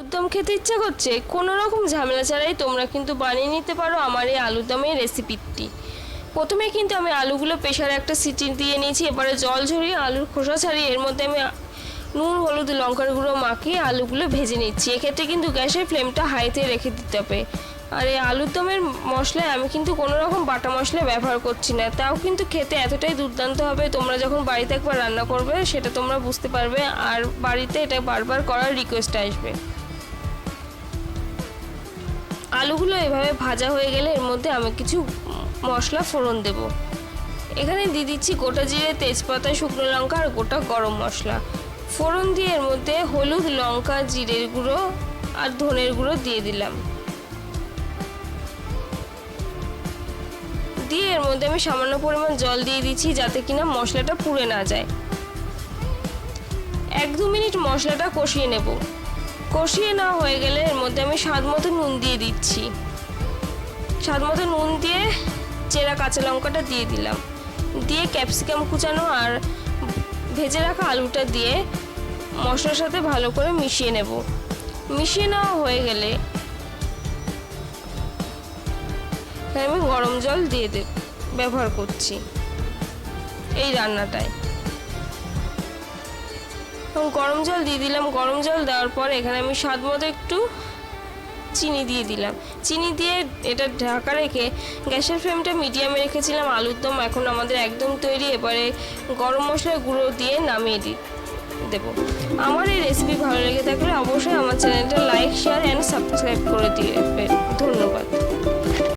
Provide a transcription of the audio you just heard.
আলুর দম খেতে ইচ্ছা করছে, কোনো রকম ঝামেলা ছাড়াই তোমরা কিন্তু বানিয়ে নিতে পারো আমার এই আলুর দমের রেসিপিটি। প্রথমে কিন্তু আমি আলুগুলো প্রেসারে একটা সিটি দিয়ে নিয়েছি। এবারে জল ঝরিয়ে আলুর খোসা ছাড়িয়ে এর মধ্যে আমি নুন, হলুদ, লঙ্কার গুঁড়ো মাখিয়ে আলুগুলো ভেজে নিচ্ছি। এক্ষেত্রে কিন্তু গ্যাসের ফ্লেমটা হাইতে রেখে দিতে হবে। আর এই আলুর দমের মশলায় আমি কিন্তু কোনো রকম বাটা মশলা ব্যবহার করছি না, তাও কিন্তু খেতে এতটাই দুর্দান্ত হবে। তোমরা যখন বাড়িতে একবার রান্না করবে সেটা তোমরা বুঝতে পারবে, আর বাড়িতে এটা বারবার করার রিকোয়েস্ট আসবে। আলুগুলো এভাবে ভাজা হয়ে গেলে এর মধ্যে আমি কিছু মশলা ফোড়ন দেব। এখানে দিয়ে দিচ্ছি গোটা জিরে, তেজপাতা, শুকনো লঙ্কা আর গোটা গরম মশলা। ফোড়ন দিয়ে এর মধ্যে হলুদ, লঙ্কা, জিরের গুঁড়ো আর ধনের গুঁড়ো দিয়ে দিলাম। দিয়ে এর মধ্যে আমি সামান্য পরিমাণ জল দিয়ে দিচ্ছি যাতে কিনা মশলাটা পুড়ে না যায়। 1-2 মিনিট মশলাটা কষিয়ে নেব। কষিয়ে নেওয়া হয়ে গেলে এর মধ্যে আমি স্বাদ মতো নুন দিয়ে দিচ্ছি। স্বাদ মতো নুন দিয়ে চেরা কাঁচা লঙ্কাটা দিয়ে দিলাম। দিয়ে ক্যাপসিকাম কুচানো আর ভেজে রাখা আলুটা দিয়ে মশলার সাথে ভালো করে মিশিয়ে নেব। মিশিয়ে নেওয়া হয়ে গেলে আমি গরম জল দিয়ে ব্যবহার করছি এই রান্নাটায়। এবং গরম জল দিয়ে দিলাম। গরম জল দেওয়ার পর এখানে আমি স্বাদ মতো একটু চিনি দিয়ে দিলাম। চিনি দিয়ে এটা ঢাকা রেখে গ্যাসের ফ্লেমটা মিডিয়ামে রেখেছিলাম। আলুর দম এখন আমাদের একদম তৈরি। এবারে গরম মশলার গুঁড়ো দিয়ে নামিয়ে দেব। আমার এই রেসিপি ভালো লেগে থাকলে অবশ্যই আমার চ্যানেলটা লাইক, শেয়ার অ্যান্ড সাবস্ক্রাইব করে দিবে। ধন্যবাদ।